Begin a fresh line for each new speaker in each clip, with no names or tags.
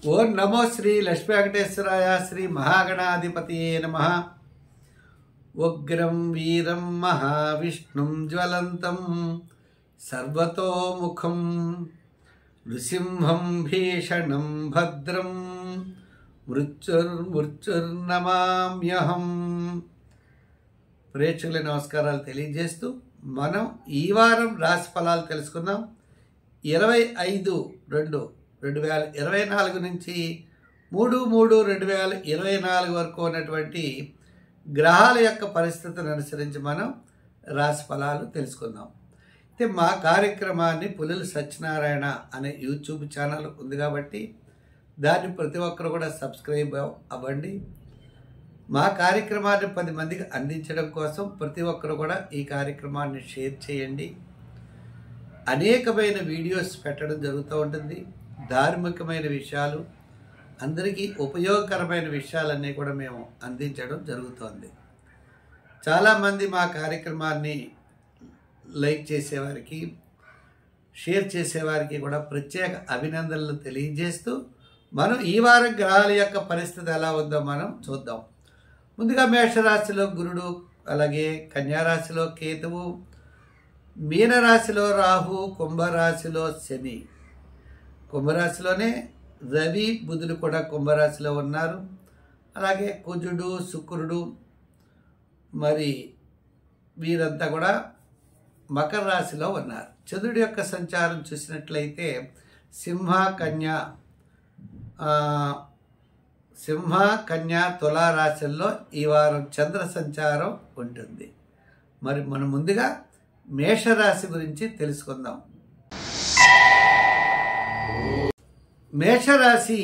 ఓం నమో శ్రీ లక్ష్మీ వెంకటేశ్వరాయ శ్రీ మహాగణాధిపతియే నమః. ఉగ్రం వీరం మహావిష్ణుం జ్వలంతం సర్వతోముఖం నృసింహం భీషణం భద్రం మృత్యుర్నమామ్యహం. ప్రేక్షకుల నమస్కారాలు తెలియజేస్తూ మనం ఈ వారం రాశి ఫలాలు తెలుసుకుందాం. 25/2/2024 నుంచి 3/3/2024 వరకు ఉన్నటువంటి గ్రహాల యొక్క పరిస్థితిని అనుసరించి మనం రాశి ఫలాలు తెలుసుకుందాం. అయితే మా కార్యక్రమాన్ని పులుల సత్యనారాయణ అనే యూట్యూబ్ ఛానల్ ఉంది కాబట్టి దాన్ని ప్రతి ఒక్కరు కూడా సబ్స్క్రైబ్ అవ్వండి. మా కార్యక్రమాన్ని 10 మందికి అందించడం కోసం ప్రతి ఒక్కరు కూడా ఈ కార్యక్రమాన్ని షేర్ చేయండి. అనేకమైన వీడియోస్ పెట్టడం జరుగుతూ ఉంటుంది. ధార్మికమైన విషయాలు, అందరికీ ఉపయోగకరమైన విషయాలన్నీ కూడా మేము అందించడం జరుగుతోంది. చాలామంది మా కార్యక్రమాన్ని లైక్ చేసేవారికి, షేర్ చేసేవారికి కూడా ప్రత్యేక అభినందనలు తెలియజేస్తూ మనం ఈ వారం గ్రహాల యొక్క పరిస్థితి ఎలా ఉందో మనం చూద్దాం. ముందుగా మేషరాశిలో గురుడు, అలాగే కన్యారాశిలో కేతువు, మీనరాశిలో రాహు, కుంభరాశిలో శని. కుంభరాశిలోనే రవి, బుధులు కూడా కుంభరాశిలో ఉన్నారు. అలాగే కుజుడు, శుక్రుడు, మరి వీరంతా కూడా మకర రాశిలో ఉన్నారు. చంద్రుడి యొక్క సంచారం చూసినట్లయితే సింహ, కన్య, తులా రాశుల్లో ఈ వారం చంద్ర సంచారం ఉంటుంది. మరి మనం ముందుగా మేషరాశి గురించి తెలుసుకుందాం. మేషరాశి,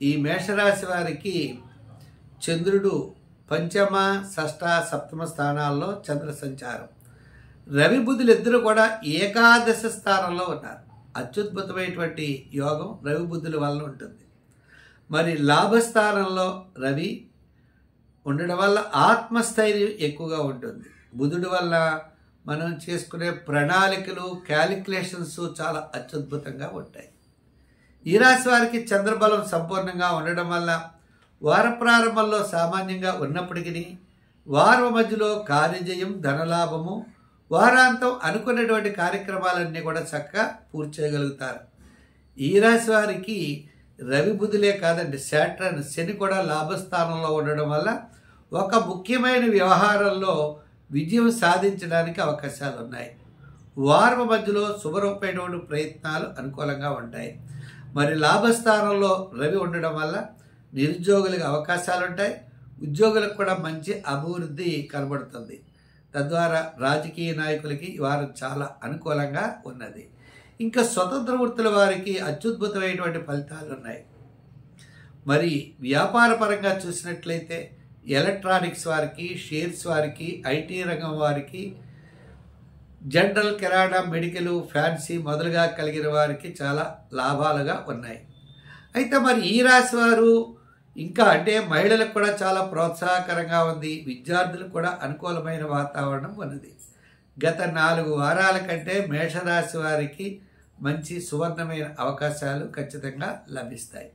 ఈ మేషరాశి వారికి చంద్రుడు పంచమ, షష్ఠ, సప్తమ స్థానాల్లో చంద్ర సంచారం. రవి, బుధులు ఇద్దరు కూడా ఏకాదశ స్థానంలో ఉన్నారు. అత్యద్భుతమైనటువంటి యోగం రవి బుధుల వల్ల ఉంటుంది. మరి లాభస్థానంలో రవి ఉండడం వల్ల ఆత్మస్థైర్యం ఎక్కువగా ఉంటుంది. బుధుడి వల్ల మనం చేసుకునే ప్రణాళికలు, క్యాలిక్యులేషన్స్ చాలా అత్యద్భుతంగా ఉంటాయి. ఈ రాశి వారికి చంద్రబలం సంపూర్ణంగా ఉండడం వల్ల వార ప్రారంభంలో సామాన్యంగా ఉన్నప్పటికీ వారం మధ్యలో కార్యజయం, ధనలాభము, వారాంతం అనుకున్నటువంటి కార్యక్రమాలన్నీ కూడా చక్కగా పూర్తి చేయగలుగుతారు. ఈ రాశి వారికి రవి, బుధులే కాదండి, శాట్రన్, శని కూడా లాభస్థానంలో ఉండడం వల్ల ఒక ముఖ్యమైన వ్యవహారంలో విజయం సాధించడానికి అవకాశాలు ఉన్నాయి. వారం మధ్యలో శుభరూపమైనటువంటి ప్రయత్నాలు అనుకూలంగా ఉంటాయి. మరి లాభస్థానంలో రవి ఉండడం వల్ల నిరుద్యోగులకు అవకాశాలు ఉంటాయి. ఉద్యోగులకు కూడా మంచి అభివృద్ధి కనబడుతుంది. తద్వారా రాజకీయ నాయకులకి ఈ వారం చాలా అనుకూలంగా ఉన్నది. ఇంకా స్వతంత్ర వృత్తుల వారికి అత్యద్భుతమైనటువంటి ఫలితాలు ఉన్నాయి. మరి వ్యాపార పరంగా చూసినట్లయితే ఎలక్ట్రానిక్స్ వారికి, షేర్స్ వారికి, ఐటీ రంగం వారికి, జనరల్, కిరాణా, మెడికల్, ఫ్యాన్సీ మొదలుగా కలిగిన వారికి చాలా లాభాలుగా ఉన్నాయి. అయితే మరి ఈ రాశి వారు ఇంకా అంటే మహిళలకు కూడా చాలా ప్రోత్సాహకరంగా ఉంది. విద్యార్థులకు కూడా అనుకూలమైన వాతావరణం ఉన్నది. గత 4 వారాల కంటే మేషరాశి వారికి మంచి సువర్ణమైన అవకాశాలు ఖచ్చితంగా లభిస్తాయి.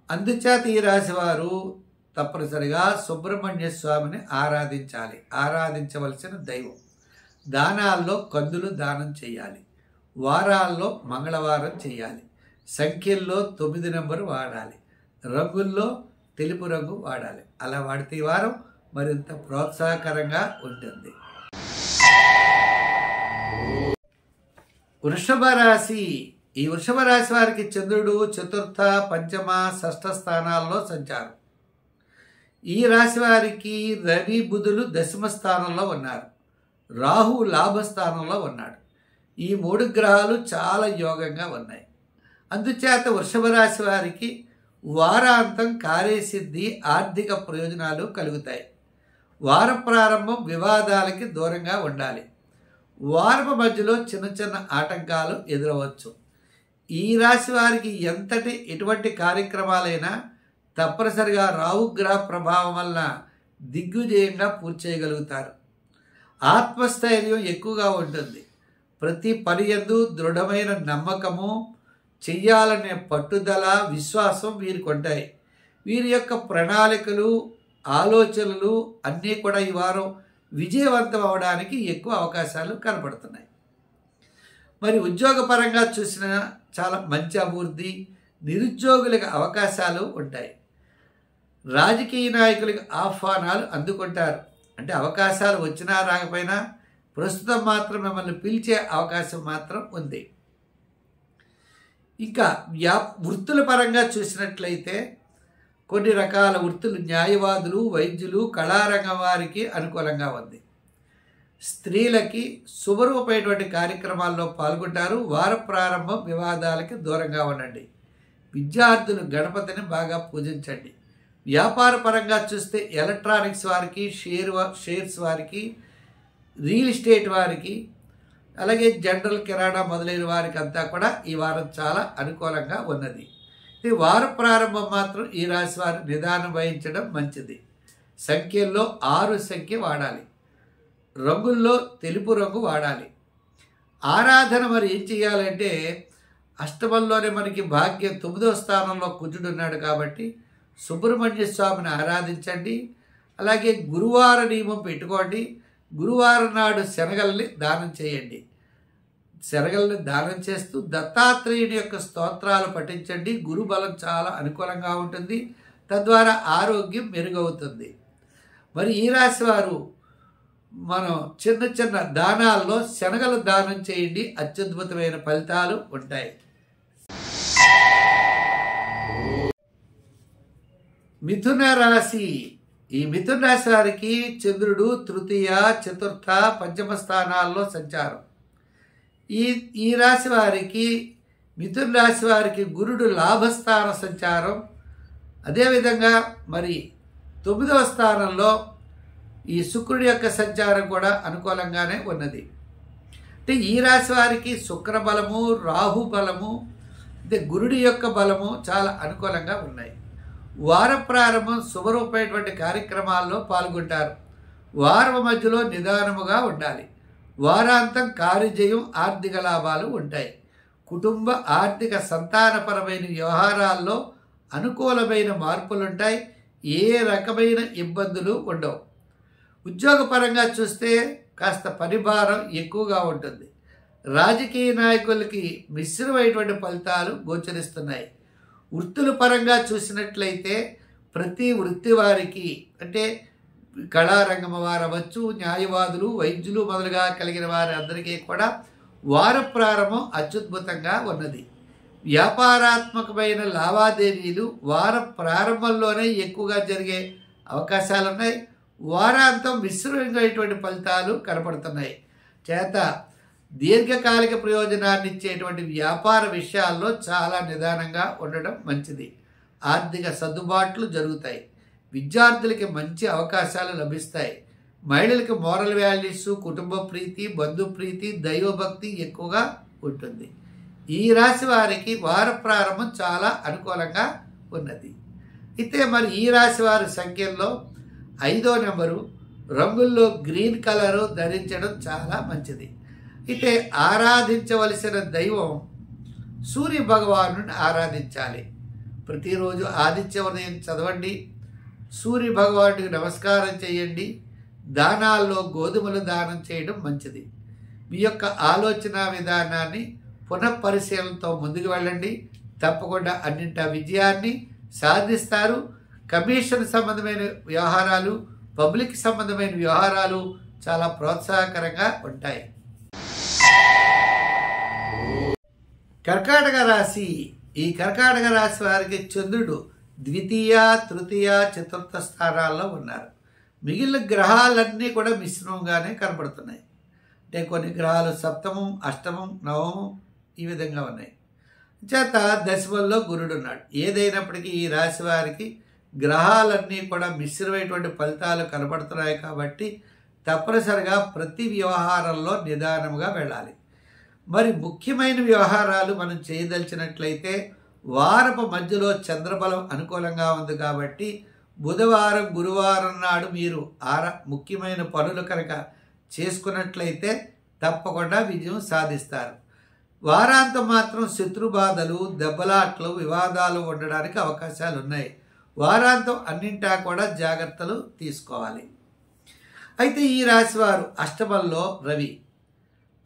అందుచేత ఈ రాశి వారు తప్పనిసరిగా సుబ్రహ్మణ్య స్వామిని ఆరాధించాలి. ఆరాధించవలసిన దైవం. దానాల్లో కందులు దానం చేయాలి. వారాల్లో మంగళవారం చేయాలి. సంఖ్యల్లో 9 నెంబరు వాడాలి. రంగుల్లో తెలుపు రంగు వాడాలి. అలా వాడితే ఈ వారం మరింత ప్రోత్సాహకరంగా ఉంటుంది. వృషభ రాశి, ఈ వృషభ రాశి వారికి చంద్రుడు చతుర్థ, పంచమ, షష్ఠ స్థానాల్లో సంచారం. ఈ రాశి వారికి రవి, బుధులు దశమ స్థానంలో ఉన్నారు. రాహు లాభస్థానంలో ఉన్నాడు. ఈ 3 గ్రహాలు చాలా యోగంగా ఉన్నాయి. అందుచేత వృషభ రాశి వారికి వారాంతం కార్యసిద్ధి, ఆర్థిక ప్రయోజనాలు కలుగుతాయి. వార ప్రారంభం వివాదాలకి దూరంగా ఉండాలి. వారపు మధ్యలో చిన్న చిన్న ఆటంకాలు ఎదురవచ్చు. ఈ రాశి వారికి ఎటువంటి కార్యక్రమాలైనా తప్పనిసరిగా రాహుగ్రహ ప్రభావం వల్ల దిగ్విజయంగా పూర్తి చేయగలుగుతారు. ఆత్మస్థైర్యం ఎక్కువగా ఉంటుంది. ప్రతి పని యందు దృఢమైన నమ్మకము, చెయ్యాలనే పట్టుదల, విశ్వాసం వీరికి ఉంటాయి. వీరి యొక్క ప్రణాళికలు, ఆలోచనలు అన్నీ కూడా ఈ వారం విజయవంతం అవడానికి ఎక్కువ అవకాశాలు కనపడుతున్నాయి. మరి ఉద్యోగపరంగా చూసిన చాలా మంచి అభివృద్ధి, నిరుద్యోగులకు అవకాశాలు ఉంటాయి. రాజకీయ నాయకులకు ఆహ్వానాలు అందుకుంటారు. అంటే అవకాశాలు వచ్చినా రాకపోయినా ప్రస్తుతం మాత్రం మిమ్మల్ని పిలిచే అవకాశం మాత్రం ఉంది. ఇంకా వృత్తుల పరంగా చూసినట్లయితే కొన్ని రకాల వృత్తులు, న్యాయవాదులు, వైద్యులు, కళారంగం వారికి అనుకూలంగా ఉంది. స్త్రీలకి శుభరూపమైనటువంటి కార్యక్రమాల్లో పాల్గొంటారు. వార ప్రారంభం వివాదాలకి దూరంగా ఉండండి. విద్యార్థులు గణపతిని బాగా పూజించండి. వ్యాపార పరంగా చూస్తే ఎలక్ట్రానిక్స్ వారికి, షేర్స్ వారికి, రియల్ ఎస్టేట్ వారికి, అలాగే జనరల్ కిరాణా మొదలైన వారికి అంతా కూడా ఈ వారం చాలా అనుకూలంగా ఉన్నది. ఈ వార ప్రారంభం మాత్రం ఈ రాశి వారు నిదానం వహించడం మంచిది. సంఖ్యల్లో 6 సంఖ్య వాడాలి. రంగుల్లో తెలుపు రంగు వాడాలి. ఆరాధన మరి ఏం చేయాలంటే, అష్టమంలోనే మనకి భాగ్యం 9వ స్థానంలో కుజుడు ఉన్నాడు కాబట్టి సుబ్రహ్మణ్య స్వామిని ఆరాధించండి. అలాగే గురువార నియమం పెట్టుకోండి. గురువారం నాడు శనగల్ని దానం చేయండి. శనగల్ని దానం చేస్తూ దత్తాత్రేయుని యొక్క స్తోత్రాలు పఠించండి. గురుబలం చాలా అనుకూలంగా ఉంటుంది. తద్వారా ఆరోగ్యం మెరుగవుతుంది. మరి ఈ రాశి వారు మనం చిన్న చిన్న దానాల్లో శనగలు దానం చేయండి. అత్యద్భుతమైన ఫలితాలు ఉంటాయి. మిథున రాశి. ఈ మిథున రాశి వారికి చంద్రుడు తృతీయ, చతుర్థ, పంచమ స్థానాల్లో సంచారం. ఈ రాశి వారికి, మిథున రాశి వారికి గురుడు లాభస్థాన సంచారం. అదేవిధంగా మరి 9వ స్థానంలో ఈ శుక్రుడి యొక్క సంచారం కూడా అనుకూలంగానే ఉన్నది. అంటే ఈ రాశి వారికి శుక్ర బలము, రాహు బలము, అంటే గురుడి యొక్క బలము చాలా అనుకూలంగా ఉన్నాయి. వార ప్రారంభం శుభరూపమైనటువంటి కార్యక్రమాల్లో పాల్గొంటారు. వారం మధ్యలో నిదానముగా ఉండాలి. వారాంతం కార్యజయం, ఆర్థిక లాభాలు ఉంటాయి. కుటుంబ, ఆర్థిక, సంతానపరమైన వ్యవహారాల్లో అనుకూలమైన మార్పులుంటాయి. ఏ రకమైన ఇబ్బందులు ఉండవు. ఉద్యోగపరంగా చూస్తే కాస్త పనిభారం ఎక్కువగా ఉంటుంది. రాజకీయ నాయకులకి మిశ్రమైనటువంటి ఫలితాలు గోచరిస్తున్నాయి. వృత్తుల పరంగా చూసినట్లయితే ప్రతి వృత్తి వారికి, అంటే కళారంగం వారు అవ్వచ్చు, న్యాయవాదులు, వైద్యులు మొదలుగా కలిగిన వారి అందరికీ కూడా వార ప్రారంభం అత్యద్భుతంగా ఉన్నది. వ్యాపారాత్మకమైన లావాదేవీలు వార ప్రారంభంలోనే ఎక్కువగా జరిగే అవకాశాలు ఉన్నాయి. వారాంతం మిశ్రమైనటువంటి ఫలితాలు కనపడుతున్నాయి. చేత దీర్ఘకాలిక ప్రయోజనాన్ని ఇచ్చేటువంటి వ్యాపార విషయాల్లో చాలా నిదానంగా ఉండడం మంచిది. ఆర్థిక సర్దుబాట్లు జరుగుతాయి. విద్యార్థులకి మంచి అవకాశాలు లభిస్తాయి. మహిళలకు మోరల్ వాల్యూస్, కుటుంబ ప్రీతి, బంధు ప్రీతి, దైవభక్తి ఎక్కువగా ఉంటుంది. ఈ రాశి వారికి వార ప్రారంభం చాలా అనుకూలంగా ఉన్నది. అయితే మరి ఈ రాశి వారి సంఖ్యల్లో 5వ నెంబరు, రంగుల్లో గ్రీన్ కలరు ధరించడం చాలా మంచిది. అయితే ఆరాధించవలసిన దైవం సూర్య భగవాను ఆరాధించాలి. ప్రతిరోజు ఆదిత్య ఉదయం చదవండి. సూర్య భగవానుడికి నమస్కారం చేయండి. దానాల్లో గోధుమలు దానం చేయడం మంచిది. మీ యొక్క ఆలోచన విధానాన్ని పునఃపరిశీలనతో ముందుకు వెళ్ళండి. తప్పకుండా అన్నింటా విజయాన్ని సాధిస్తారు. కమిషన్ సంబంధమైన వ్యవహారాలు, పబ్లిక్ సంబంధమైన వ్యవహారాలు చాలా ప్రోత్సాహకరంగా ఉంటాయి. కర్కాటక రాశి. ఈ కర్కాటక రాశి వారికి చంద్రుడు ద్వితీయ, తృతీయ, చతుర్థ స్థానాల్లో ఉన్నారు. మిగిలిన గ్రహాలన్నీ కూడా మిశ్రమంగానే కనపడుతున్నాయి. అంటే కొన్ని గ్రహాలు సప్తమం, అష్టమం, నవమం ఈ విధంగా ఉన్నాయి. చేత దశమంలో గురుడు ఉన్నాడు. ఏదైనప్పటికీ ఈ రాశి వారికి గ్రహాలన్నీ కూడా మిశ్రమైనటువంటి ఫలితాలు కనపడుతున్నాయి కాబట్టి తప్పనిసరిగా ప్రతి వ్యవహారంలో నిదానంగా వెళ్ళాలి. మరి ముఖ్యమైన వ్యవహారాలు మనం చేయదలిచినట్లయితే వారపు మధ్యలో చంద్రబలం అనుకూలంగా ఉంది కాబట్టి బుధవారం, గురువారం నాడు మీరు ముఖ్యమైన పనులు కనుక చేసుకున్నట్లయితే తప్పకుండా విజయం సాధిస్తారు. వారాంతం మాత్రం శత్రుబాధలు, దెబ్బలాట్లు, వివాదాలు ఉండడానికి అవకాశాలు ఉన్నాయి. వారాంతం అన్నింటా కూడా జాగ్రత్తలు తీసుకోవాలి. అయితే ఈ రాశివారు అష్టమంలో రవి,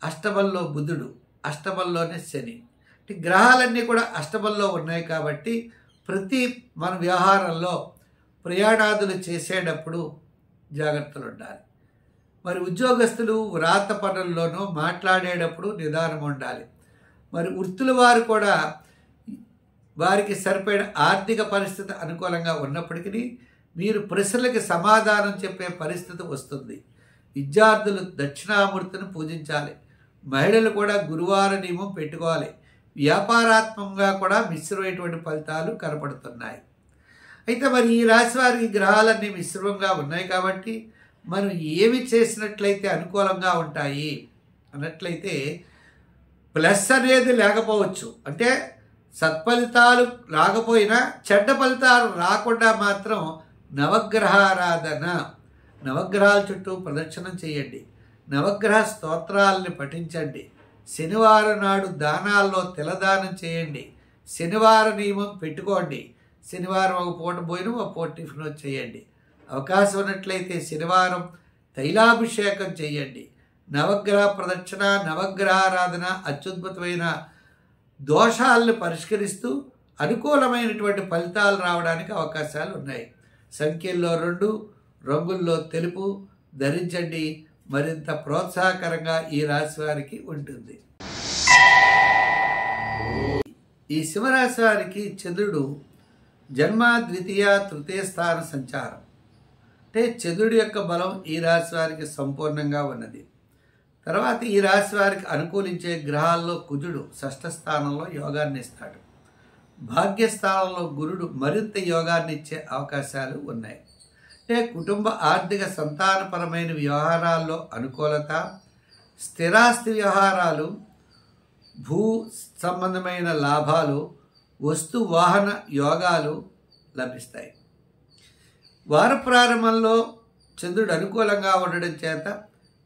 అష్టమంలో బుధుడు, అష్టమంలోనే శని, గ్రహాలన్నీ కూడా అష్టమంలో ఉన్నాయి కాబట్టి ప్రతి మన వ్యవహారంలో ప్రయాణాదులు చేసేటప్పుడు జాగ్రత్తలు ఉండాలి. మరి ఉద్యోగస్తులు వ్రాత పనుల్లోనూ మాట్లాడేటప్పుడు నిదానం ఉండాలి. మరి వృత్తుల వారు కూడా వారికి సరిపడిన ఆర్థిక పరిస్థితి అనుకూలంగా ఉన్నప్పటికీ మీరు ప్రశ్నలకి సమాధానం చెప్పే పరిస్థితి వస్తుంది. విద్యార్థులు దక్షిణామూర్తిని పూజించాలి. మహిళలు కూడా గురువార నియమం పెట్టుకోవాలి. వ్యాపారాత్మకంగా కూడా మిశ్రమైనటువంటి ఫలితాలు కనపడుతున్నాయి. అయితే మరి ఈ రాశి వారికి గ్రహాలన్నీ మిశ్రమంగా ఉన్నాయి కాబట్టి మనం ఏమి చేసినట్లయితే అనుకూలంగా ఉంటాయి అన్నట్లయితే ప్లస్ అనేది లేకపోవచ్చు. అంటే సత్ఫలితాలు రాకపోయినా చెడ్డ ఫలితాలు రాకుండా మాత్రం నవగ్రహారాధన, నవగ్రహాల చుట్టూ ప్రదక్షిణం చేయండి, నవగ్రహ స్తోత్రాలని పఠించండి, శనివారం నాడు దానాల్లో తిలదానం చేయండి, శనివారం నియమం పెట్టుకోండి, శనివారం ఒక పూట భోజనం ఒక పూట టిఫిన్ చేయండి, అవకాశం ఉన్నట్లయితే శనివారం తైలాభిషేకం చేయండి, నవగ్రహ ప్రదక్షిణ, నవగ్రహారాధన అత్యద్భుతమైన దోషాలను పరిష్కరిస్తూ అనుకూలమైనటువంటి ఫలితాలు రావడానికి అవకాశాలు ఉన్నాయి. సంఖ్యల్లో 2, రంగుల్లో తెలుపు ధరించండి. మరింత ప్రోత్సాహకరంగా ఈ రాశి వారికి ఉంటుంది. ఈ సింహరాశి వారికి చంద్రుడు జన్మ, ద్వితీయ, తృతీయ స్థాన సంచారం. అంటే చంద్రుడి యొక్క బలం ఈ రాశి వారికి సంపూర్ణంగా ఉన్నది. తర్వాత ఈ రాశి వారికి అనుకూలించే గ్రహాల్లో కుజుడు షష్ఠ స్థానంలో యోగాన్ని ఇస్తాడు. భాగ్యస్థానంలో గురుడు మరింత యోగాన్ని ఇచ్చే అవకాశాలు ఉన్నాయి. అంటే కుటుంబ ఆర్థిక సంతానపరమైన వ్యవహారాల్లో అనుకూలత, స్థిరాస్తి వ్యవహారాలు, భూ సంబంధమైన లాభాలు, వస్తు వాహన యోగాలు లభిస్తాయి. వార ప్రారంభంలో చంద్రుడు అనుకూలంగా ఉండడం చేత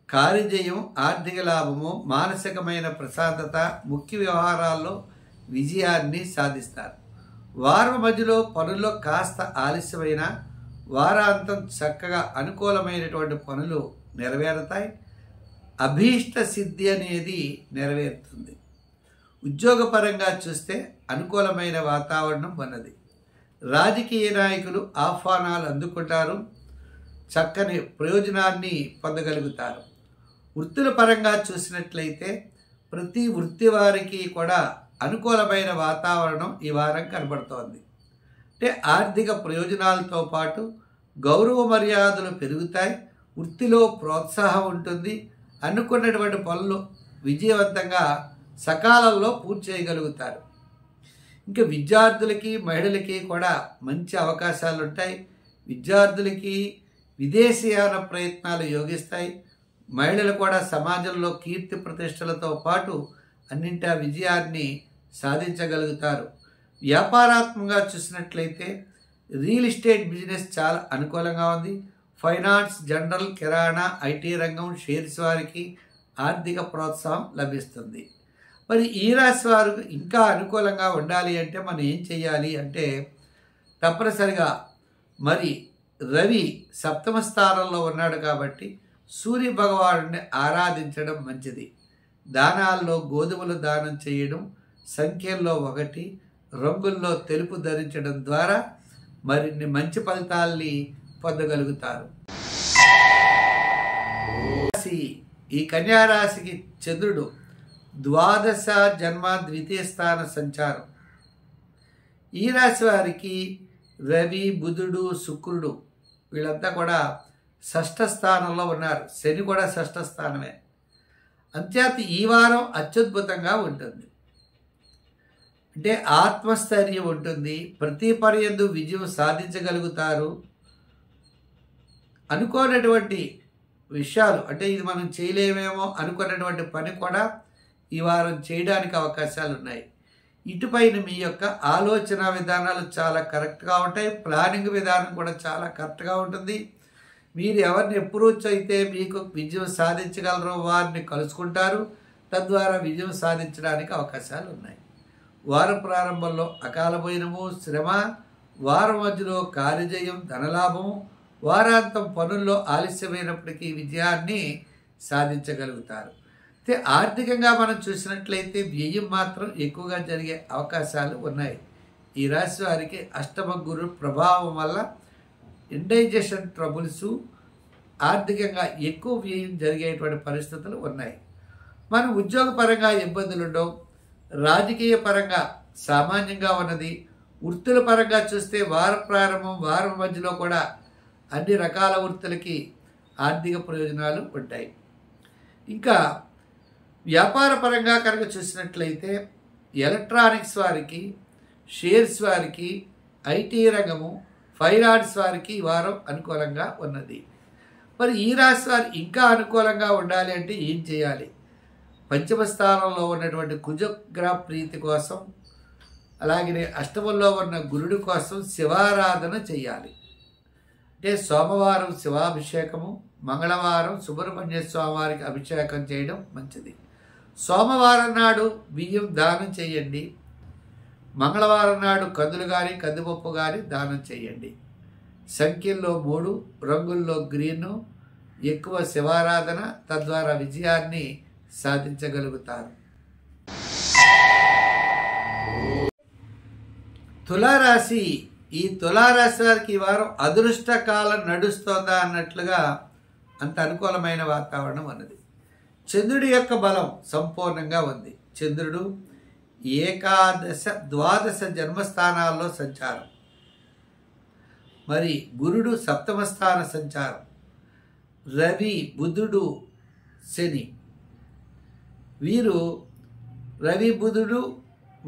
కార్యజయం, ఆర్థిక లాభము, మానసికమైన ప్రశాంతత, ముఖ్య వ్యవహారాల్లో విజయాన్ని సాధిస్తారు. వారం మధ్యలో పనుల్లో కాస్త ఆలస్యమైన వారాంతం చక్కగా అనుకూలమైనటువంటి పనులు నెరవేరుతాయి. అభీష్ట సిద్ధి అనేది నెరవేరుతుంది. ఉద్యోగపరంగా చూస్తే అనుకూలమైన వాతావరణం ఉన్నది. రాజకీయ నాయకులు ఆహ్వానాలు అందుకుంటారు, చక్కని ప్రయోజనాన్ని పొందగలుగుతారు. వృత్తుల పరంగా చూసినట్లయితే ప్రతి వృత్తి వారికి కూడా అనుకూలమైన వాతావరణం ఈ వారం కనబడుతోంది. అంటే ఆర్థిక ప్రయోజనాలతో పాటు గౌరవ మర్యాదలు పెరుగుతాయి, వృత్తిలో ప్రోత్సాహం ఉంటుంది, అనుకున్నటువంటి పనులు విజయవంతంగా సకాలంలో పూర్తి చేయగలుగుతారు. ఇంకా విద్యార్థులకి, మహిళలకి కూడా మంచి అవకాశాలు ఉంటాయి. విద్యార్థులకి విదేశీయాన ప్రయత్నాలు యోగిస్తాయి. మహిళలు కూడా సమాజంలో కీర్తి ప్రతిష్టలతో పాటు అన్నింటా విజయాన్ని సాధించగలుగుతారు. వ్యాపారాత్మకంగా చూసినట్లయితే రియల్ ఎస్టేట్ బిజినెస్ చాలా అనుకూలంగా ఉంది. ఫైనాన్స్, జనరల్, కిరాణా, ఐటీ రంగం, షేర్స్ వారికి ఆర్థిక ప్రోత్సాహం లభిస్తుంది. మరి ఈ రాశి వారు ఇంకా అనుకూలంగా ఉండాలి అంటే మనం ఏం చేయాలి అంటే తప్పనిసరిగా మరి రవి సప్తమ స్థానంలో ఉన్నాడు కాబట్టి సూర్య భగవానుడిని ఆరాధించడం మంచిది. దానాల్లో గోధుమలు దానం చేయడం, సంఖ్యల్లో 1, రంగుల్లో తెలుపు ధరించడం ద్వారా మరిన్ని మంచి ఫలితాల్ని పొందగలుగుతారు. ఈ కన్యారాశికి చంద్రుడు ద్వాదశ జన్మ ద్వితీయ స్థాన సంచారం. ఈ రాశి వారికి రవి, బుధుడు, శుక్రుడు వీళ్ళంతా కూడా షష్ఠ స్థానంలో ఉన్నారు. శని కూడా షష్ఠ స్థానమే. అంచేత ఈ వారం అత్యద్భుతంగా ఉంటుంది. అంటే ఆత్మస్థైర్యం ఉంటుంది, ప్రతి పని యందు విజయం సాధించగలుగుతారు. అనుకోనటువంటి విషయాలు అంటే ఇది మనం చేయలేమేమో అనుకున్నటువంటి పని కూడా ఈ వారం చేయడానికి అవకాశాలు ఉన్నాయి. ఇటుపైన మీ యొక్క ఆలోచన విధానాలు చాలా కరెక్ట్గా ఉంటాయి. ప్లానింగ్ విధానం కూడా చాలా కరెక్ట్గా ఉంటుంది. మీరు ఎవరిని అప్రోచ్ అయితే మీకు విజయం సాధించగలరో వారిని కలుసుకుంటారు. తద్వారా విజయం సాధించడానికి అవకాశాలు ఉన్నాయి. వారం ప్రారంభంలో అకాల భోజనము, శ్రమ, వారం మధ్యలో కార్యజయం, ధనలాభము, వారాంతం పనుల్లో ఆలస్యమైనప్పటికీ విజయాన్ని సాధించగలుగుతారు. అయితే ఆర్థికంగా మనం చూసినట్లయితే వ్యయం మాత్రం ఎక్కువగా జరిగే అవకాశాలు ఉన్నాయి. ఈ రాశి వారికి అష్టమ గురు ప్రభావం వల్ల ఇండైజెషన్ ట్రబుల్స్, ఆర్థికంగా ఎక్కువ వ్యయం జరిగేటువంటి పరిస్థితులు ఉన్నాయి. మనం ఉద్యోగపరంగా ఇబ్బందులు ఉండవు. రాజకీయ పరంగా సామాన్యంగా ఉన్నది. వృత్తుల పరంగా చూస్తే వార ప్రారంభం, వారం మధ్యలో కూడా అన్ని రకాల వృత్తులకి ఆర్థిక ప్రయోజనాలు ఉంటాయి. ఇంకా వ్యాపార పరంగా కనుక చూసినట్లయితే ఎలక్ట్రానిక్స్ వారికి, షేర్స్ వారికి, ఐటీ రంగము, ఫైనాన్స్ వారికి ఈ వారం అనుకూలంగా ఉన్నది. మరి ఈ రాశి వారు ఇంకా అనుకూలంగా ఉండాలి అంటే ఏం చేయాలి? పంచమ స్థానంలో ఉన్నటువంటి కుజగ్రహ ప్రీతి కోసం, అలాగే అష్టమంలో ఉన్న గురుడి కోసం శివారాధన చేయాలి. అంటే సోమవారం శివాభిషేకము, మంగళవారం సుబ్రహ్మణ్య స్వామి వారికి అభిషేకం చేయడం మంచిది. సోమవారం నాడు బియ్యం దానం చేయండి. మంగళవారం నాడు కందులు కానీ కందిపప్పు కానీ దానం చేయండి. సంఖ్యల్లో 3, రంగుల్లో గ్రీను, ఎక్కువ శివారాధన, తద్వారా విజయాన్ని సాధించగలుగుతారు. తులారాశి. ఈ తులారాశి వారికి ఈ వారం అదృష్టకాలం నడుస్తోందా అన్నట్లుగా అంత అనుకూలమైన వాతావరణం ఉన్నది. చంద్రుడి యొక్క బలం సంపూర్ణంగా ఉంది. చంద్రుడు ఏకాదశ, ద్వాదశ జన్మస్థానాల్లో సంచారం, మరి గురుడు సప్తమ స్థాన సంచారం, రవి, బుధుడు, శని, వీరు రవి బుధుడు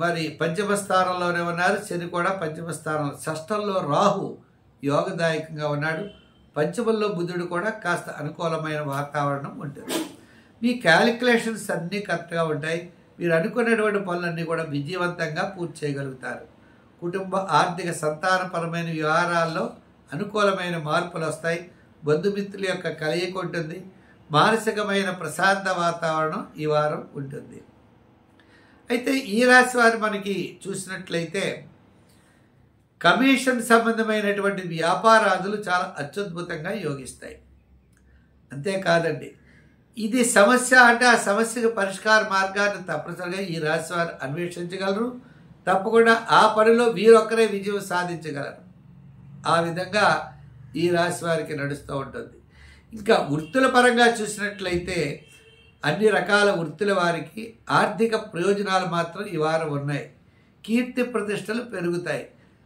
మరి పంచమ స్థానంలోనే ఉన్నారు. శని కూడా పంచమ స్థానంలో, షష్టంలో రాహు యోగదాయకంగా ఉన్నాడు. పంచమంలో బుధుడు కూడా కాస్త అనుకూలమైన వాతావరణం ఉంటుంది. మీ క్యాలిక్యులేషన్స్ అన్నీ కరెక్ట్గా ఉంటాయి. మీరు అనుకున్నటువంటి పనులన్నీ కూడా విజయవంతంగా పూర్తి చేయగలుగుతారు. కుటుంబ, ఆర్థిక, సంతానపరమైన వ్యవహారాల్లో అనుకూలమైన మార్పులు వస్తాయి. బంధుమిత్రుల యొక్క కలయిక ఉంటుంది. మానసికమైన ప్రశాంత వాతావరణం ఈ వారం ఉంటుంది. అయితే ఈ రాశి వారు మనకి చూసినట్లయితే కమిషన్ సంబంధమైనటువంటి వ్యాపారాదులు చాలా అత్యద్భుతంగా యోగిస్తాయి. అంతేకాదండి, ఇది సమస్య అంటే ఆ సమస్యకు పరిష్కార మార్గాన్ని తప్పనిసరిగా ఈ రాశి వారు అన్వేషించగలరు. తప్పకుండా ఆ పనిలో వీరొక్కరే విజయం సాధించగలరు. ఆ విధంగా ఈ రాశి వారికి నడుస్తూ ఉంటుంది. ఇంకా వృత్తుల పరంగా చూసినట్లయితే అన్ని రకాల వృత్తుల వారికి ఆర్థిక ప్రయోజనాలు మాత్రం ఈ వారం ఉన్నాయి. కీర్తి ప్రతిష్టలు పెరుగుతాయి.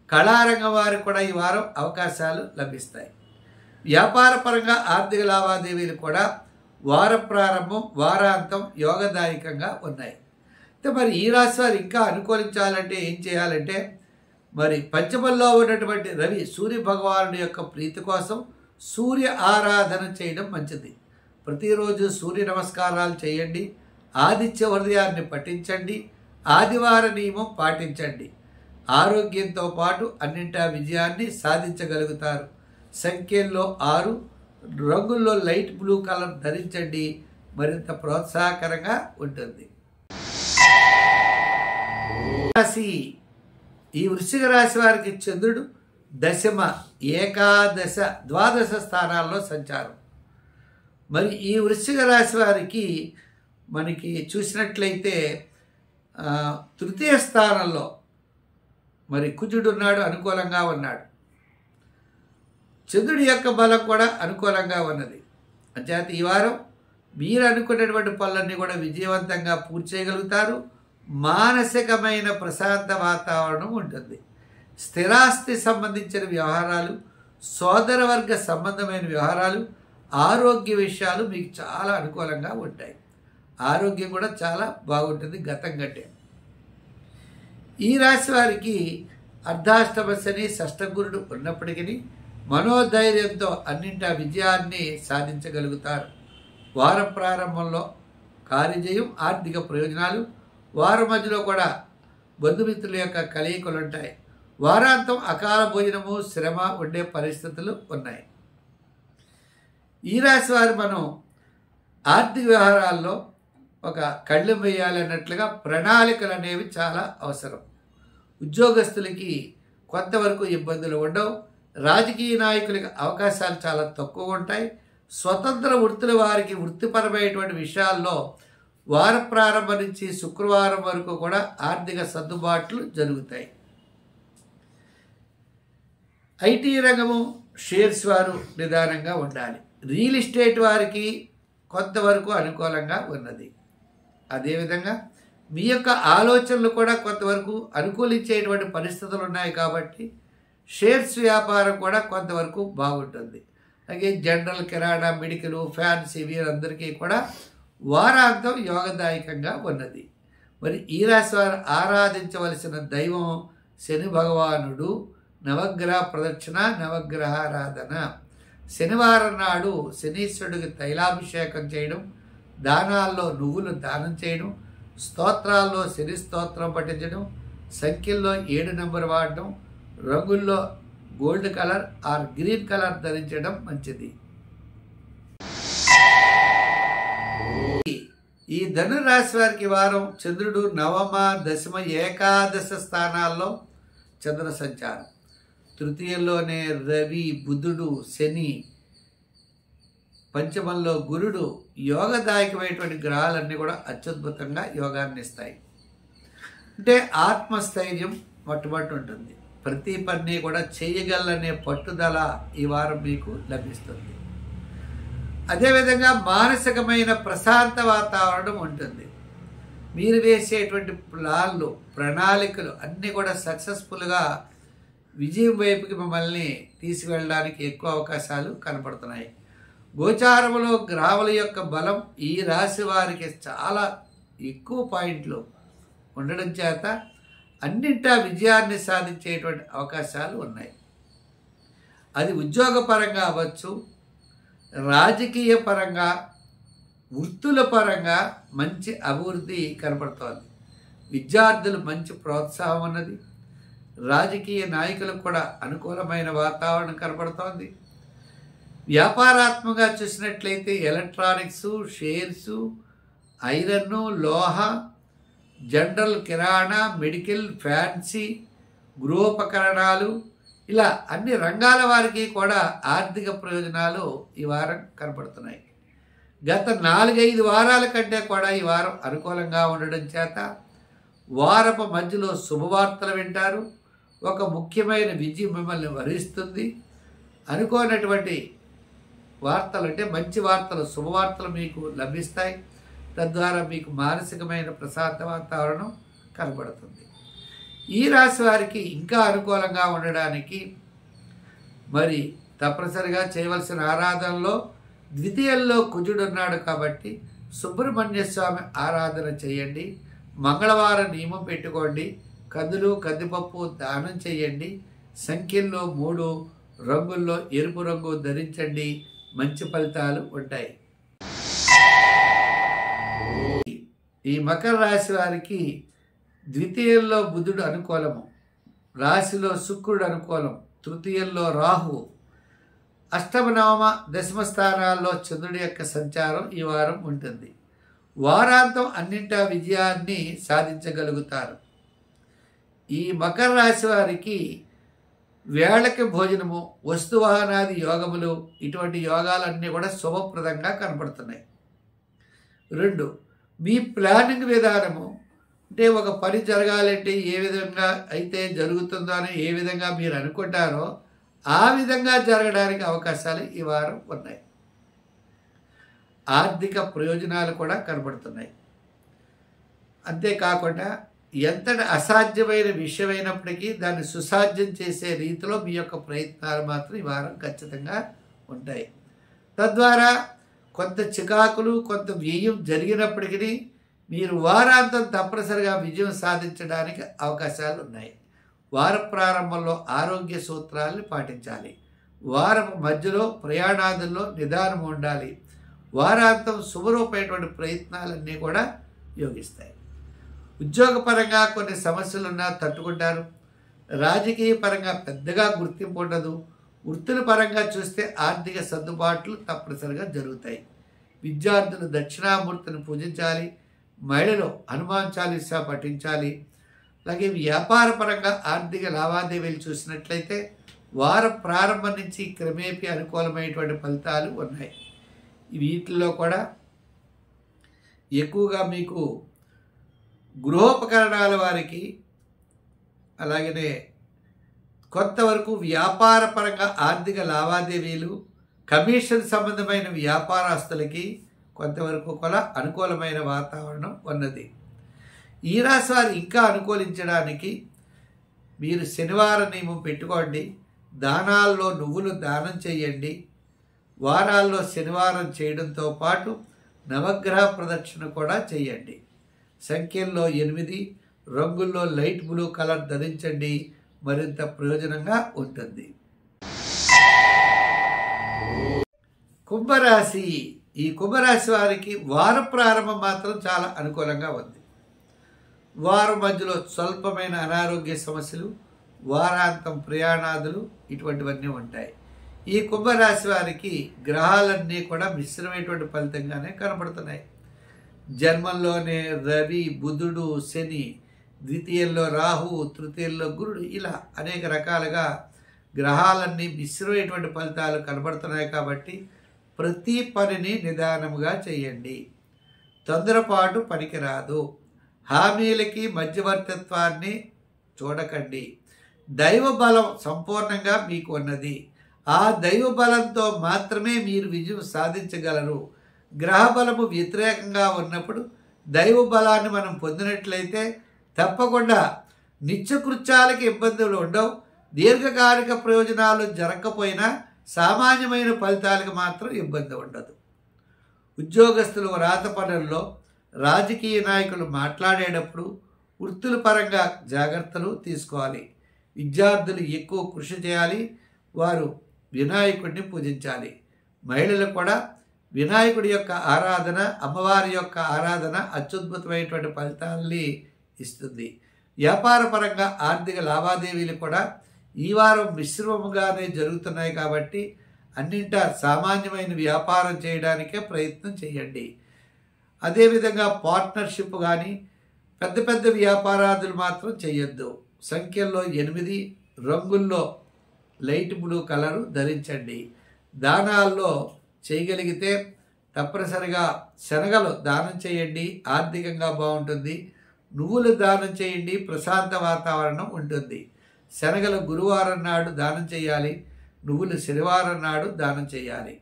కళారంగం వారికి కూడా ఈ వారం అవకాశాలు లభిస్తాయి. వ్యాపార పరంగా ఆర్థిక లావాదేవీలు కూడా వార ప్రారంభం, వారాంతం యోగదాయకంగా ఉన్నాయి. అయితే మరి ఈ రాశి వారు ఇంకా అనుకూలించాలంటే ఏం చేయాలంటే, మరి పంచమంలో ఉన్నటువంటి రవి, సూర్య భగవానుడి యొక్క ప్రీతి కోసం సూర్య ఆరాధన చేయడం మంచిది. ప్రతిరోజు సూర్య నమస్కారాలు చేయండి. ఆదిత్య హృదయాన్ని పఠించండి. ఆదివార నియమం పాటించండి. ఆరోగ్యంతో పాటు అన్నింటా విజయాన్ని సాధించగలుగుతారు. సంఖ్యల్లో 6, రంగుల్లో లైట్ బ్లూ కలర్ ధరించండి. మరింత ప్రోత్సాహకరంగా ఉంటుంది. రాశి. ఈ వృశ్చిక రాశి వారికి చంద్రుడు దశమ, ఏకాదశ, ద్వాదశ స్థానాల్లో సంచారం. మరి ఈ వృశ్చిక రాశి వారికి మనకి చూసినట్లయితే తృతీయ స్థానంలో మరి కుజుడు ఉన్నాడు, అనుకూలంగా ఉన్నాడు. చంద్రుడి యొక్క బలం కూడా అనుకూలంగా ఉన్నది. అంచేత ఈ వారం మీరు అనుకున్నటువంటి పనులన్నీ కూడా విజయవంతంగా పూర్తి చేయగలుగుతారు. మానసికమైన ప్రశాంత వాతావరణం ఉంటుంది. స్థిరాస్తి సంబంధించిన వ్యవహారాలు, సోదరవర్గ సంబంధమైన వ్యవహారాలు, ఆరోగ్య విషయాలు మీకు చాలా అనుకూలంగా ఉంటాయి. ఆరోగ్యం కూడా చాలా బాగుంటుంది గతం కంటే. ఈ రాశి వారికి అర్ధాష్టమ శని, షష్టగురుడు ఉన్నప్పటికీ మనోధైర్యంతో అన్నింటా విజయాన్ని సాధించగలుగుతారు. వార ప్రారంభంలో కార్యజయం, ఆర్థిక ప్రయోజనాలు, వారం మధ్యలో కూడా బంధుమిత్రుల యొక్క కలయికలు ఉంటాయి. వారాంతం అకాల భోజనము, శ్రమ ఉండే పరిస్థితులు ఉన్నాయి. ఈ రాశి వారు మనం ఆర్థిక వ్యవహారాల్లో ఒక కళ్ళెం వేయాలి అన్నట్లుగా ప్రణాళికలు అనేవి చాలా అవసరం. ఉద్యోగస్తులకి కొంతవరకు ఇబ్బందులు ఉండవు. రాజకీయ నాయకులకి అవకాశాలు చాలా తక్కువ ఉంటాయి. స్వతంత్ర వృత్తుల వారికి వృత్తిపరమైనటువంటి విషయాల్లో వార ప్రారంభం నుంచి శుక్రవారం వరకు కూడా ఆర్థిక సర్దుబాట్లు జరుగుతాయి. ఐటీ రంగము షేర్స్ వారు నిదానంగా ఉండాలి. రియల్ ఎస్టేట్ వారికి కొంతవరకు అనుకూలంగా ఉన్నది. అదేవిధంగా మీ యొక్క ఆలోచనలు కూడా కొంతవరకు అనుకూలించేటువంటి పరిస్థితులు ఉన్నాయి కాబట్టి షేర్స్ వ్యాపారం కూడా కొంతవరకు బాగుంటుంది. అలాగే జనరల్, కిరాణా, మెడికల్, ఫ్యాన్సీ వీరందరికీ కూడా వారాంతం యోగదాయకంగా ఉన్నది. మరి ఈ రాశి వారు ఆరాధించవలసిన దైవం శని భగవానుడు. నవగ్రహ ప్రదక్షిణ, నవగ్రహారాధన. శనివారం నాడు శనీశ్వరుడికి తైలాభిషేకం చేయడం, దానాల్లో నువ్వులు దానం చేయడం, స్తోత్రాల్లో శని స్తోత్రం పఠించడం, సంఖ్యల్లో 7 నెంబర్ వాడడం, రంగుల్లో gold colour or green colour ధరించడం మంచిది. ఈ ధనురాశి వారికి వారం చంద్రుడు నవమ, దశమ, ఏకాదశ స్థానాల్లో చంద్ర సంచారం. తృతీయంలోనే రవి, బుధుడు, శని, పంచమంలో గురుడు యోగదాయకమైనటువంటి గ్రహాలన్నీ కూడా అత్యద్భుతంగా యోగాన్ని ఇస్తాయి. అంటే ఆత్మస్థైర్యం మొట్టమొదటి ఉంటుంది. ప్రతి పని కూడా చేయగలనే పట్టుదల ఈ వారం మీకు లభిస్తుంది. అదేవిధంగా మానసికమైన ప్రశాంత వాతావరణం ఉంటుంది. మీరు వేసేటువంటి ప్లాన్లు, ప్రణాళికలు అన్నీ కూడా సక్సెస్ఫుల్గా విజయం వైపుకి మిమ్మల్ని తీసుకువెళ్ళడానికి ఎక్కువ అవకాశాలు కనపడుతున్నాయి. గోచారములో గ్రహాల యొక్క బలం ఈ రాశి వారికి చాలా ఎక్కువ పాయింట్లు ఉండడం చేత అన్నింటా విజయాన్ని సాధించేటువంటి అవకాశాలు ఉన్నాయి. అది ఉద్యోగపరంగా అవ్వచ్చు, రాజకీయ పరంగా, వృత్తుల పరంగా మంచి అభివృద్ధి కనపడుతోంది. విద్యార్థులు మంచి ప్రోత్సాహం ఉన్నది. రాజకీయ నాయకులకు కూడా అనుకూలమైన వాతావరణం కనపడుతోంది. వ్యాపారాత్మకంగా చూసినట్లయితే ఎలక్ట్రానిక్స్, షేర్సు, ఐరన్, లోహ, జనరల్, కిరాణా, మెడికల్, ఫ్యాన్సీ, గృహోపకరణాలు ఇలా అన్ని రంగాల వారికి కూడా ఆర్థిక ప్రయోజనాలు ఈ వారం కనపడుతున్నాయి. గత 4-5 వారాల కంటే కూడా ఈ వారం అనుకూలంగా ఉండడం చేత వారపు మధ్యలో శుభవార్తలు వింటారు. ఒక ముఖ్యమైన విజయం మిమ్మల్ని వరిస్తుంది. అనుకోనటువంటి వార్తలు అంటే మంచి వార్తలు, శుభవార్తలు మీకు లభిస్తాయి. తద్వారా మీకు మానసికమైన ప్రశాంత వాతావరణం కనబడుతుంది. ఈ రాశి వారికి ఇంకా అనుకూలంగా ఉండడానికి మరి తప్పనిసరిగా చేయవలసిన ఆరాధనలో ద్వితీయంలో కుజుడు ఉన్నాడు కాబట్టి సుబ్రహ్మణ్య స్వామి ఆరాధన చేయండి. మంగళవారం నియమం పెట్టుకోండి. కందులు, కందిపప్పు దానం చేయండి. సంఖ్యల్లో 3, రంగుల్లో ఎరుపు రంగు ధరించండి. మంచి ఫలితాలు ఉంటాయి. ఈ మకర రాశి వారికి ద్వితీయంలో బుధుడు అనుకూలము, రాశిలో శుక్రుడు అనుకూలం, తృతీయంలో రాహు, అష్టమ, నవమ, దశమ స్థానాల్లో చంద్రుడి యొక్క సంచారం ఈ వారం ఉంటుంది. వారాంతం అన్నింటా విజయాన్ని సాధించగలుగుతారు. ఈ మకర రాశి వారికి వేళకి భోజనము, వస్తువాహనాది యోగములు ఇటువంటి యోగాలన్నీ కూడా శుభప్రదంగా కనపడుతున్నాయి. 2, మీ ప్లానింగ్ విధానము అంటే ఒక పని జరగాలంటే ఏ విధంగా అయితే జరుగుతుందో అని ఏ విధంగా మీరు అనుకుంటారో ఆ విధంగా జరగడానికి అవకాశాలు ఈ వారం ఉన్నాయి. ఆర్థిక ప్రయోజనాలు కూడా కనబడుతున్నాయి. అంతేకాకుండా ఎంతటి అసాధ్యమైన విషయమైనప్పటికీ దాన్ని సుసాధ్యం చేసే రీతిలో మీ యొక్క ప్రయత్నాలు మాత్రం ఈ వారం ఖచ్చితంగా ఉంటాయి. తద్వారా కొంత చికాకులు, కొంత వ్యయం జరిగినప్పటికీ మీరు వారాంతం తప్పనిసరిగా విజయం సాధించడానికి అవకాశాలు ఉన్నాయి. వార ప్రారంభంలో ఆరోగ్య సూత్రాలను పాటించాలి. వారం మధ్యలో ప్రయాణాదుల్లో నిదానం ఉండాలి. వారాంతం శుభరూపమైనటువంటి ప్రయత్నాలన్నీ కూడా యోగిస్తాయి. ఉద్యోగపరంగా కొన్ని సమస్యలున్నా తట్టుకుంటారు. రాజకీయ పరంగా పెద్దగా గుర్తింపు ఉండదు. వృత్తుల పరంగా చూస్తే ఆర్థిక సర్దుబాట్లు తప్పనిసరిగా జరుగుతాయి. విద్యార్థులు దక్షిణామూర్తిని పూజించాలి. మహిళలు హనుమాన్ చాలీసా పఠించాలి. అలాగే వ్యాపారపరంగా ఆర్థిక లావాదేవీలు చూసినట్లయితే వార ప్రారంభం నుంచి క్రమేపీ అనుకూలమైనటువంటి ఫలితాలు ఉన్నాయి. వీటిల్లో కూడా ఎక్కువగా మీకు గృహోపకరణాల వారికి, అలాగనే కొంతవరకు వ్యాపారపరంగా ఆర్థిక లావాదేవీలు, కమిషన్ సంబంధమైన వ్యాపారస్తులకి కొంతవరకు కూడా అనుకూలమైన వాతావరణం ఉన్నది. ఈ రాశి వారు ఇంకా అనుకూలించడానికి మీరు శనివారం నియమం పెట్టుకోండి. దానాల్లో నువ్వులు దానం చేయండి. వారాల్లో శనివారం చేయడంతో పాటు నవగ్రహ ప్రదక్షిణ కూడా చేయండి. సంఖ్యల్లో 8, రంగుల్లో లైట్ బ్లూ కలర్ ధరించండి. మరింత ప్రయోజనంగా ఉంటుంది. కుంభరాశి. ఈ కుంభరాశి వారికి వార ప్రారంభం మాత్రం చాలా అనుకూలంగా ఉంది. వారం మధ్యలో స్వల్పమైన అనారోగ్య సమస్యలు, వారాంతం ప్రయాణాదులు ఇటువంటివన్నీ ఉంటాయి. ఈ కుంభరాశి వారికి గ్రహాలన్నీ కూడా మిశ్రమైనటువంటి ఫలితంగానే కనబడుతున్నాయి. జన్మంలోనే రవి, బుధుడు, శని, ద్వితీయంలో రాహు, తృతీయంలో గురుడు, ఇలా అనేక రకాలుగా గ్రహాలన్నీ మిశ్రమైనటువంటి ఫలితాలు కనబడుతున్నాయి. కాబట్టి ప్రతి పనిని నిదానముగా చేయండి. తొందరపాటు పనికిరాదు. హామీలకి మధ్యవర్తిత్వాన్ని చూడకండి. దైవ బలం సంపూర్ణంగా మీకు ఉన్నది. ఆ దైవ బలంతో మాత్రమే మీరు విజయం సాధించగలరు. గ్రహ బలము వ్యతిరేకంగా ఉన్నప్పుడు దైవ బలాన్ని మనం పొందినట్లయితే తప్పకుండా నిత్యకృత్యాలకి ఇబ్బందులు ఉండవు. దీర్ఘకాలిక ప్రయోజనాలు జరగకపోయినా సామాన్యమైన ఫలితాలకు మాత్రం ఇబ్బంది ఉండదు. ఉద్యోగస్తులు వ్రాత పనుల్లో, రాజకీయ నాయకులు మాట్లాడేటప్పుడు వృత్తుల పరంగా జాగ్రత్తలు తీసుకోవాలి. విద్యార్థులు ఎక్కువ కృషి చేయాలి. వారు వినాయకుడిని పూజించాలి. మహిళలు కూడా వినాయకుడి యొక్క ఆరాధన, అమ్మవారి యొక్క ఆరాధన అత్యద్భుతమైనటువంటి ఫలితాలని ఇస్తుంది. వ్యాపారపరంగా ఆర్థిక లావాదేవీలు కూడా ఈ వారం మిశ్రమముగానే జరుగుతున్నాయి. కాబట్టి అన్నింటా సామాన్యమైన వ్యాపారం చేయడానికే ప్రయత్నం చేయండి. అదేవిధంగా పార్ట్నర్షిప్ కానీ పెద్ద పెద్ద వ్యాపారాదులు మాత్రం చేయొద్దు. సంఖ్యల్లో 8, రంగుల్లో లైట్ బ్లూ కలరు ధరించండి. దానాల్లో చేయగలిగితే తప్పనిసరిగా శనగలు దానం చేయండి, ఆర్థికంగా బాగుంటుంది. నువ్వులు దానం చేయండి, ప్రశాంత వాతావరణం ఉంటుంది. శనగలు గురువారం నాడు దానం చేయాలి, నువ్వులు శనివారం నాడు దానం చేయాలి.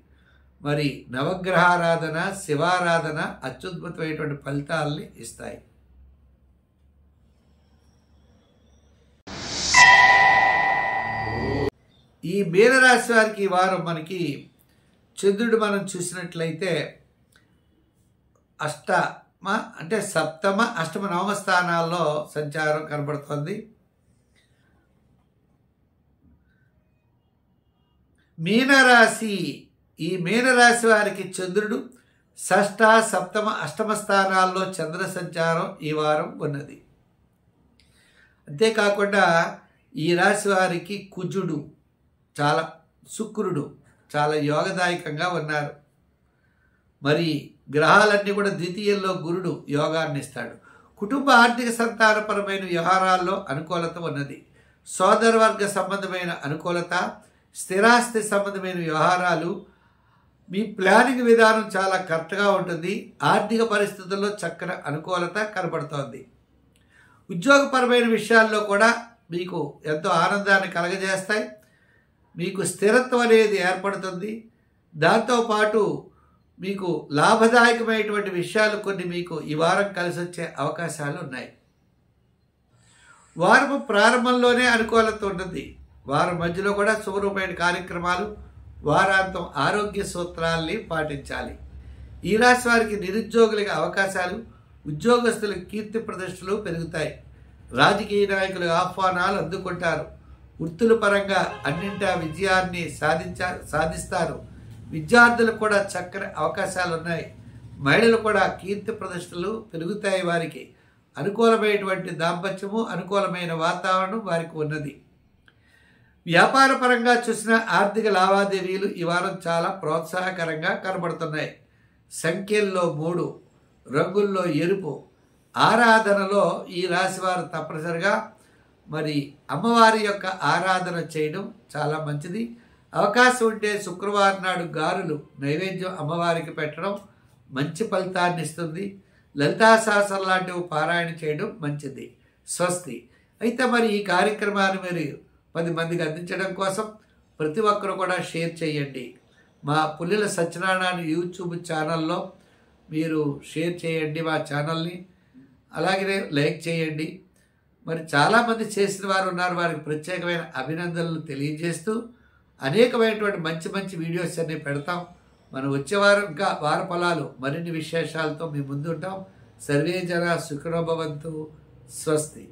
మరి నవగ్రహారాధన, శివారాధన అత్యద్భుతమైనటువంటి ఫలితాలని ఇస్తాయి. ఈ మీనరాశి వారికి ఈ వారం మనకి చంద్రుడు మనం చూసినట్లయితే సప్తమ, అష్టమ, నవమ స్థానాల్లో సంచారం కనబడుతుంది. మీనరాశి. ఈ మీనరాశి వారికి చంద్రుడు షష్ఠ, సప్తమ, అష్టమ స్థానాల్లో చంద్ర సంచారం ఈ వారం ఉన్నది. అంతేకాకుండా ఈ రాశి వారికి కుజుడు, శుక్రుడు చాలా యోగదాయకంగా ఉన్నారు. మరి గ్రహాలన్నీ కూడా ద్వితీయంలో గురుడు యోగాన్ని ఇస్తాడు. కుటుంబ ఆర్థిక సంతానపరమైన వ్యవహారాల్లో అనుకూలత ఉన్నది. సోదరవర్గ సంబంధమైన అనుకూలత, స్థిరాస్తి సంబంధమైన వ్యవహారాలు, మీ ప్లానింగ్ విధానం చాలా కరెక్ట్గా ఉంటుంది. ఆర్థిక పరిస్థితుల్లో చక్కని అనుకూలత కనబడుతోంది. ఉద్యోగపరమైన విషయాల్లో కూడా మీకు ఎంతో ఆనందాన్ని కలగజేస్తాయి. మీకు స్థిరత్వం అనేది ఏర్పడుతుంది. దాంతోపాటు మీకు లాభదాయకమైనటువంటి విషయాలు కొన్ని మీకు ఈ వారం కలిసి వచ్చే అవకాశాలు ఉన్నాయి. వారం ప్రారంభంలోనే అనుకూలత ఉంటుంది. వారం మధ్యలో కూడా శుభరూపమైన కార్యక్రమాలు, వారాంతం ఆరోగ్య సూత్రాల్ని పాటించాలి. ఈ రాశి వారికి నిరుద్యోగులకి అవకాశాలు, ఉద్యోగస్తులకు కీర్తి ప్రతిష్టలు పెరుగుతాయి. రాజకీయ నాయకులకు ఆహ్వానాలు అందుకుంటారు. వృత్తుల పరంగా అన్నింటా విజయాన్ని సాధిస్తారు. విద్యార్థులకు కూడా చక్కని అవకాశాలు ఉన్నాయి. మహిళలు కూడా కీర్తి ప్రతిష్టలు పెరుగుతాయి. వారికి అనుకూలమైనటువంటి దాంపత్యము, అనుకూలమైన వాతావరణం వారికి ఉన్నది. వ్యాపార పరంగా చూసిన ఆర్థిక లావాదేవీలు ఈ వారం చాలా ప్రోత్సాహకరంగా కనబడుతున్నాయి. సంఖ్యల్లో 3, రంగుల్లో ఎరుపు ఆరాధనలో ఈ రాశివారు తప్పనిసరిగా మరి అమ్మవారి యొక్క ఆరాధన చేయడం చాలా మంచిది. అవకాశం ఉంటే శుక్రవారం నాడు గారెలు నైవేద్యం అమ్మవారికి పెట్టడం మంచి ఫలితాన్ని ఇస్తుంది. లలితా సహస్రం లాంటివి పారాయణ చేయడం మంచిది. స్వస్తి. అయితే మరి ఈ కార్యక్రమాన్ని మీరు 10 మందికి అందించడం కోసం ప్రతి ఒక్కరు కూడా షేర్ చేయండి. మా పుల్లెల సత్యనారాయణ యూట్యూబ్ ఛానల్లో మీరు షేర్ చేయండి మా ఛానల్ని. అలాగే లైక్ చేయండి. మరి చాలామంది చేసిన వారు ఉన్నారు, వారికి ప్రత్యేకమైన అభినందనలు తెలియజేస్తూ అనేకమైనటువంటి మంచి మంచి వీడియోస్ అన్నీ పెడతాం. మనం వచ్చేవారం ఇంకా వార ఫలాలు మరిన్ని విశేషాలతో మీ ముందు ఉంటాం. సర్వే జన సుఖినో భవంతు. స్వస్తి.